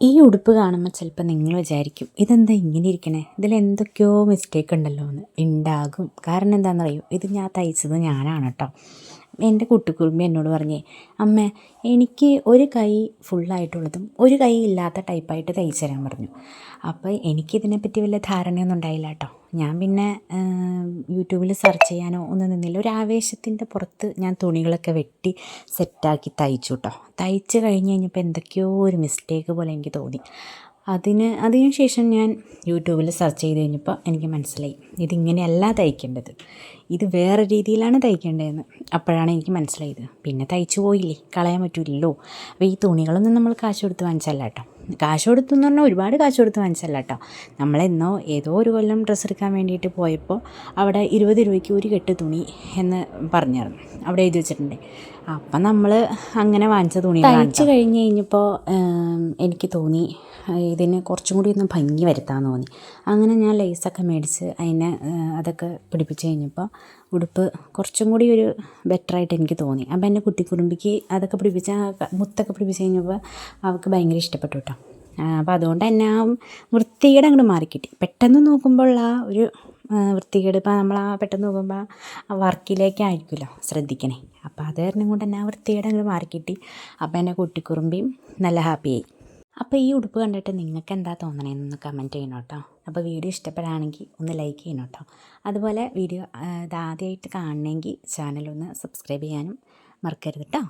ഈ ഉടുപ്പ് കാണുമ്പോൾ ചിലപ്പോൾ നിങ്ങൾ വിചാരിക്കും ഇതെന്താ ഇങ്ങനെ ഇരിക്കണേ, ഇതിലെന്തൊക്കെയോ മിസ്റ്റേക്ക് ഉണ്ടല്ലോ എന്ന്. ഉണ്ടാകും. കാരണം എന്താണെന്നറിയോ, ഇത് ഞാൻ തയ്ച്ചത് ഞാനാണ് കേട്ടോ. എൻ്റെ കുട്ടിക്കുറുമ്പി എന്നോട് പറഞ്ഞേ, അമ്മേ എനിക്ക് ഒരു കൈ ഫുള്ളായിട്ടുള്ളതും ഒരു കൈ ഇല്ലാത്ത ടൈപ്പായിട്ട് തയ്ച്ചു തരാൻ പറഞ്ഞു. അപ്പോൾ എനിക്കിതിനെപ്പറ്റി വലിയ ധാരണയൊന്നും ഉണ്ടായില്ല കേട്ടോ. ഞാൻ പിന്നെ യൂട്യൂബിൽ സെർച്ച് ചെയ്യാനോ ഒന്നും നിന്നില്ല. ഒരു ആവേശത്തിൻ്റെ പുറത്ത് ഞാൻ തുണികളൊക്കെ വെട്ടി സെറ്റാക്കി തയ്ച്ചു കേട്ടോ. തയ്ച്ച് കഴിഞ്ഞപ്പോൾ എന്തൊക്കെയോ ഒരു മിസ്റ്റേക്ക് പോലെ എനിക്ക് തോന്നി. അതിന് ശേഷം ഞാൻ യൂട്യൂബിൽ സെർച്ച് ചെയ്ത് കഴിഞ്ഞപ്പോൾ എനിക്ക് മനസ്സിലായി ഇതിങ്ങനെയല്ല തയ്ക്കേണ്ടത്, ഇത് വേറെ രീതിയിലാണ് തയ്ക്കേണ്ടതെന്ന്. അപ്പോഴാണ് എനിക്ക് മനസ്സിലായത്. പിന്നെ തയ്ച്ചു പോയില്ലേ, കളയാൻ പറ്റില്ലല്ലോ. അപ്പോൾ ഈ തുണികളൊന്നും നമ്മൾ കാശ് കൊടുത്ത് വാങ്ങിച്ചല്ല കേട്ടോ. കാശ് കൊടുത്തെന്ന് പറഞ്ഞാൽ ഒരുപാട് കാശ് കൊടുത്ത് വാങ്ങിച്ചല്ല കേട്ടോ. നമ്മളെന്നോ ഏതോ ഒരു കൊല്ലം ഡ്രസ്സ് എടുക്കാൻ വേണ്ടിയിട്ട് പോയപ്പോൾ അവിടെ 20 രൂപയ്ക്ക് ഒരു കെട്ട് തുണി എന്ന് പറഞ്ഞായിരുന്നു, അവിടെ എഴുതി വെച്ചിട്ടുണ്ട്. അപ്പം നമ്മൾ അങ്ങനെ വാങ്ങിച്ച തുണി തയ്ച്ച് കഴിഞ്ഞപ്പോൾ എനിക്ക് തോന്നി ഇതിന് കുറച്ചും കൂടി ഒന്ന് ഭംഗി വരുത്താമെന്ന് തോന്നി. അങ്ങനെ ഞാൻ ലേസൊക്കെ മേടിച്ച് അതൊക്കെ പിടിപ്പിച്ച് കഴിഞ്ഞപ്പോൾ ഉടുപ്പ് കുറച്ചും കൂടി ഒരു ബെറ്ററായിട്ട് എനിക്ക് തോന്നി. അപ്പോൾ എൻ്റെ കുട്ടിക്കുറുമ്പിക്ക് അതൊക്കെ മുത്തൊക്കെ പിടിപ്പിച്ച് കഴിഞ്ഞപ്പോൾ അവൾക്ക് ഭയങ്കര ഇഷ്ടപ്പെട്ടു കേട്ടോ. അപ്പോൾ അതുകൊണ്ട് തന്നെ ആ വൃത്തികേട് അങ്ങോട്ട് മാറിക്കിട്ടി. പെട്ടെന്ന് നോക്കുമ്പോൾ ആ ഒരു വൃത്തികേട് ഇപ്പോൾ നമ്മൾ പെട്ടെന്ന് നോക്കുമ്പോൾ ആ വർക്കിലേക്കായിരിക്കുമല്ലോ ശ്രദ്ധിക്കണേ. അപ്പോൾ അത് കാരണം കൊണ്ട് തന്നെ ആ വൃത്തികേട് അങ്ങോട്ട് മാറിക്കിട്ടി. അപ്പോൾ എൻ്റെ കുട്ടിക്കുറുമ്പിയും നല്ല ഹാപ്പിയായി. അപ്പോൾ ഈ ഉടുപ്പ് കണ്ടിട്ട് നിങ്ങൾക്ക് എന്താ തോന്നണേന്നൊന്ന് കമൻറ്റ് ചെയ്യണം കേട്ടോ. അപ്പോൾ വീഡിയോ ഇഷ്ടപ്പെടുകയാണെങ്കിൽ ഒന്ന് ലൈക്ക് ചെയ്യണം കേട്ടോ. അതുപോലെ വീഡിയോ ഇതാദ്യമായിട്ട് കാണണമെങ്കിൽ ചാനലൊന്ന് സബ്സ്ക്രൈബ് ചെയ്യാനും മറക്കരുത് കേട്ടോ.